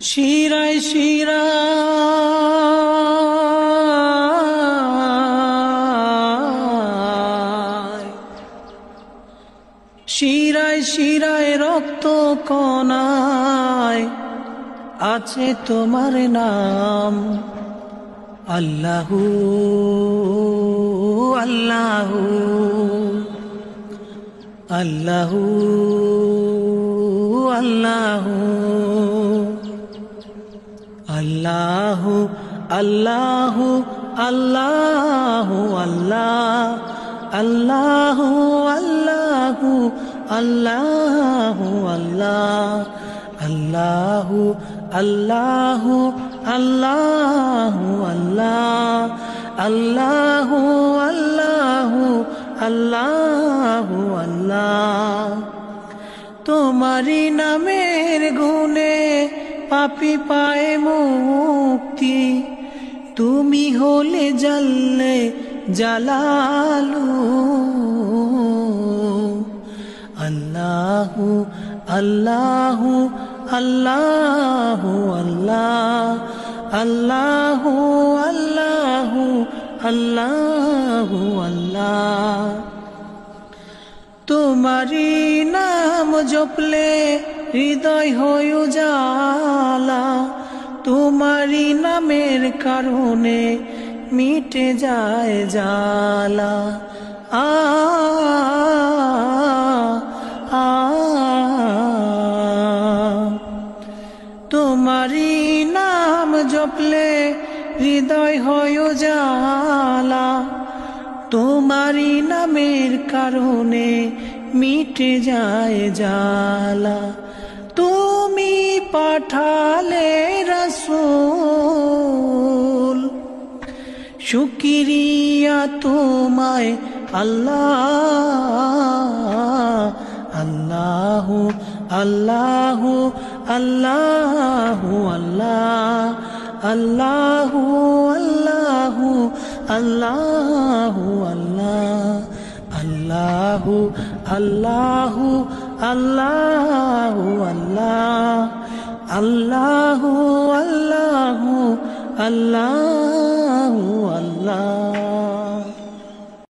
শিরায় শিরায় শিরায় শিরায় রক্ত কণায় আছে তোমার নাম। আল্লাহু আল্লাহু আল্লাহু আল্লাহু আল্লাহু আল্লাহু আল্লাহু আল্লাহ আল্লাহু আল্লাহু আল্লাহু আল্লাহ আল্লাহু আল্লাহ আল্লাহু আল্লাহু আল্লাহ। তোমারি নামের গুণে পাপী পায়ে মুক্তি, তুমি হলে জাল্লে জালালু। আল্লাহু আল্লাহু আল্লাহু আল্লাহু আল্লাহু আল্লাহু আল্লাহ। তোমারি নাম জপলে হৃদয় হয় উজালা, তোমারি নামের কারণে মিটে যায় জ্বালা। আ আ তোমারি নাম জপলে হৃদয় হয় উজালা, তোমারি নামের কারণে মিটে যায় জ্বালা। তুমি পাঠালে রাসূল, শুকরিয়া তোমায় আল্লাহ। আল্লাহু আল্লাহু আল্লাহু আল্লাহু আল্লাহু আল্লাহু আল্লাহু আল্লাহু আল্লাহু আল্লাহু আল্লাহু আল্লাহু আল্লাহ।